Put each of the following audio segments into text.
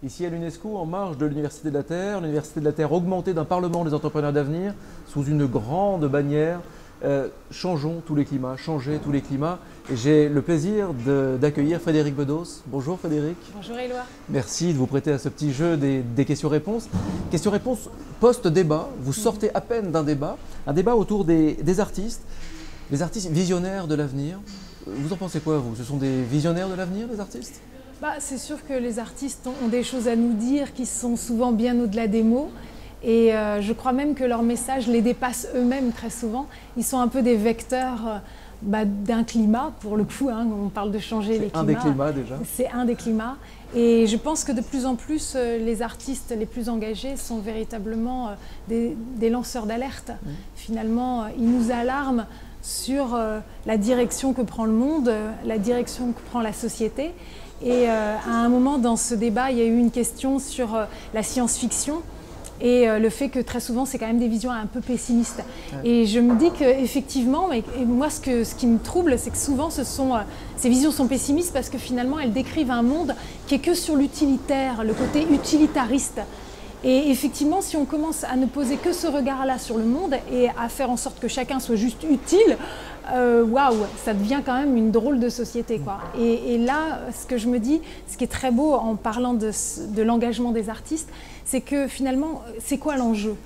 Ici à l'UNESCO, en marge de l'Université de la Terre augmentée d'un Parlement des entrepreneurs d'avenir, sous une grande bannière, changeons tous les climats, changer tous les climats. Et j'ai le plaisir d'accueillir Frédérique Bedos. Bonjour Frédérique. Bonjour Éloi. Merci de vous prêter à ce petit jeu des questions-réponses. Questions-réponses post-débat, vous sortez à peine d'un débat, un débat autour des artistes, les artistes visionnaires de l'avenir. Vous en pensez quoi vous? Ce sont des visionnaires de l'avenir, les artistes? C'est sûr que les artistes ont des choses à nous dire qui sont souvent bien au-delà des mots. Et je crois même que leur message les dépasse eux-mêmes très souvent. Ils sont un peu des vecteurs d'un climat, pour le coup. On parle de changer les climats. C'est un des climats déjà. C'est un des climats. Et je pense que de plus en plus, les artistes les plus engagés sont véritablement des lanceurs d'alerte. Finalement, ils nous alarment sur la direction que prend le monde, la direction que prend la société. Et à un moment dans ce débat, il y a eu une question sur la science-fiction et le fait que très souvent, c'est quand même des visions un peu pessimistes. Ouais. Et je me dis qu'effectivement, moi ce qui me trouble, c'est que souvent ces visions sont pessimistes parce que finalement, elles décrivent un monde qui est que sur l'utilitaire, le côté utilitariste. Et effectivement, si on commence à ne poser que ce regard-là sur le monde et à faire en sorte que chacun soit juste utile, waouh, ça devient quand même une drôle de société, quoi. Et là, ce que je me dis, ce qui est très beau en parlant de l'engagement des artistes, c'est que finalement, c'est quoi l'enjeu?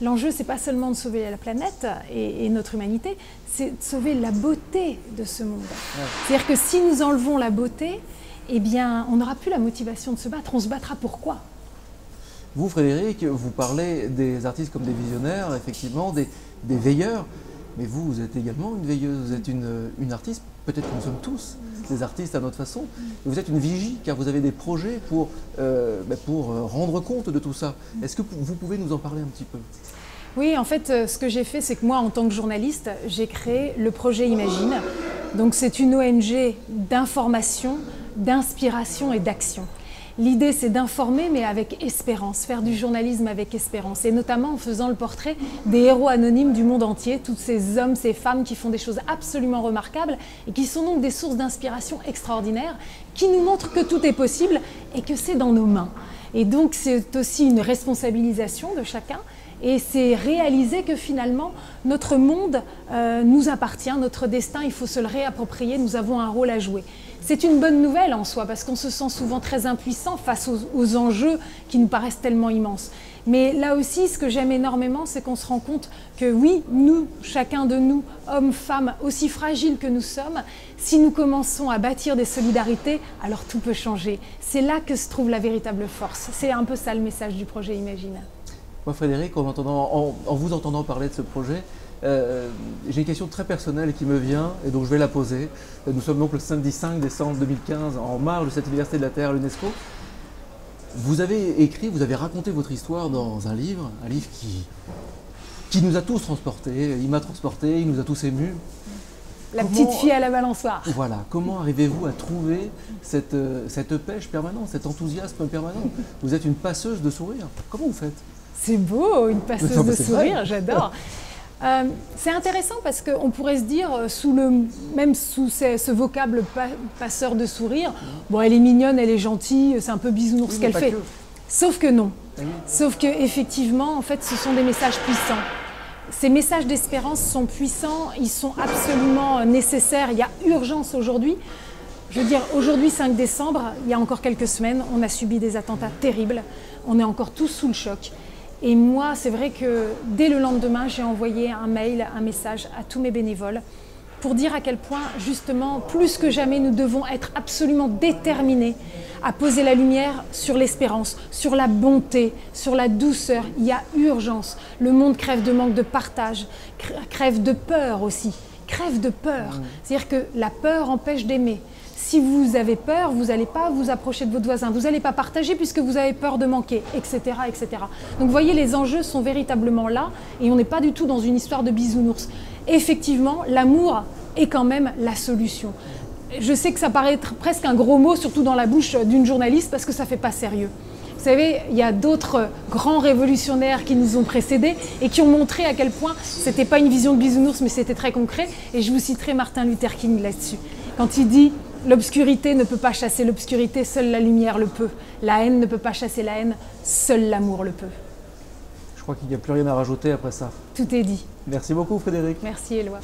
L'enjeu, c'est pas seulement de sauver la planète et notre humanité, c'est de sauver la beauté de ce monde. Ouais. C'est-à-dire que si nous enlevons la beauté, eh bien, on n'aura plus la motivation de se battre. On se battra pour quoi? Vous, Frédérique, vous parlez des artistes comme des visionnaires, effectivement, des veilleurs, mais vous êtes également une veilleuse, vous êtes une artiste, peut-être que nous sommes tous des artistes à notre façon, et vous êtes une vigie, car vous avez des projets pour rendre compte de tout ça. Est-ce que vous pouvez nous en parler un petit peu? Oui, en fait, ce que j'ai fait, c'est que moi, en tant que journaliste, j'ai créé le projet Imagine. Donc c'est une ONG d'information, d'inspiration et d'action. L'idée, c'est d'informer, mais avec espérance, faire du journalisme avec espérance, et notamment en faisant le portrait des héros anonymes du monde entier, tous ces hommes, ces femmes qui font des choses absolument remarquables et qui sont donc des sources d'inspiration extraordinaires, qui nous montrent que tout est possible et que c'est dans nos mains. Et donc, c'est aussi une responsabilisation de chacun. Et c'est réaliser que finalement, notre monde nous appartient, notre destin, il faut se le réapproprier, nous avons un rôle à jouer. C'est une bonne nouvelle en soi, parce qu'on se sent souvent très impuissant face aux enjeux qui nous paraissent tellement immenses. Mais là aussi, ce que j'aime énormément, c'est qu'on se rend compte que oui, nous, chacun de nous, hommes, femmes, aussi fragiles que nous sommes, si nous commençons à bâtir des solidarités, alors tout peut changer. C'est là que se trouve la véritable force. C'est un peu ça le message du projet Imagine. Moi, Frédéric, en vous entendant parler de ce projet, j'ai une question très personnelle qui me vient et donc je vais la poser. Nous sommes donc le samedi 5 décembre 2015 en marge de cette Université de la Terre à l'UNESCO. Vous avez écrit, vous avez raconté votre histoire dans un livre qui nous a tous transportés. Il m'a transporté, il nous a tous émus. Petite fille à la balançoire. Voilà, comment arrivez-vous à trouver cette pêche permanente, cet enthousiasme permanent? Vous êtes une passeuse de sourire. Comment vous faites? C'est beau, une passeuse de sourire, j'adore. C'est intéressant parce qu'on pourrait se dire, même sous ce vocable passeur de sourire, bon, elle est mignonne, elle est gentille, c'est un peu bisounours ce qu'elle fait. Sauf que non. Sauf qu'effectivement, en fait, ce sont des messages puissants. Ces messages d'espérance sont puissants, ils sont absolument nécessaires. Il y a urgence aujourd'hui. Je veux dire, aujourd'hui, 5 décembre, il y a encore quelques semaines, on a subi des attentats terribles. On est encore tous sous le choc. Et moi, c'est vrai que dès le lendemain, j'ai envoyé un mail, un message à tous mes bénévoles pour dire à quel point, justement, plus que jamais, nous devons être absolument déterminés à poser la lumière sur l'espérance, sur la bonté, sur la douceur. Il y a urgence. Le monde crève de manque de partage, crève de peur aussi, crève de peur. C'est-à-dire que la peur empêche d'aimer. Si vous avez peur, vous n'allez pas vous approcher de votre voisin, vous n'allez pas partager puisque vous avez peur de manquer, etc., etc. Donc vous voyez, les enjeux sont véritablement là et on n'est pas du tout dans une histoire de bisounours. Effectivement, l'amour est quand même la solution. Je sais que ça paraît être presque un gros mot, surtout dans la bouche d'une journaliste, parce que ça ne fait pas sérieux. Vous savez, il y a d'autres grands révolutionnaires qui nous ont précédés et qui ont montré à quel point ce n'était pas une vision de bisounours, mais c'était très concret. Et je vous citerai Martin Luther King là-dessus. Quand il dit L'obscurité ne peut pas chasser l'obscurité, seule la lumière le peut. La haine ne peut pas chasser la haine, seul l'amour le peut. Je crois qu'il n'y a plus rien à rajouter après ça. Tout est dit. Merci beaucoup Frédéric. Merci Éloi.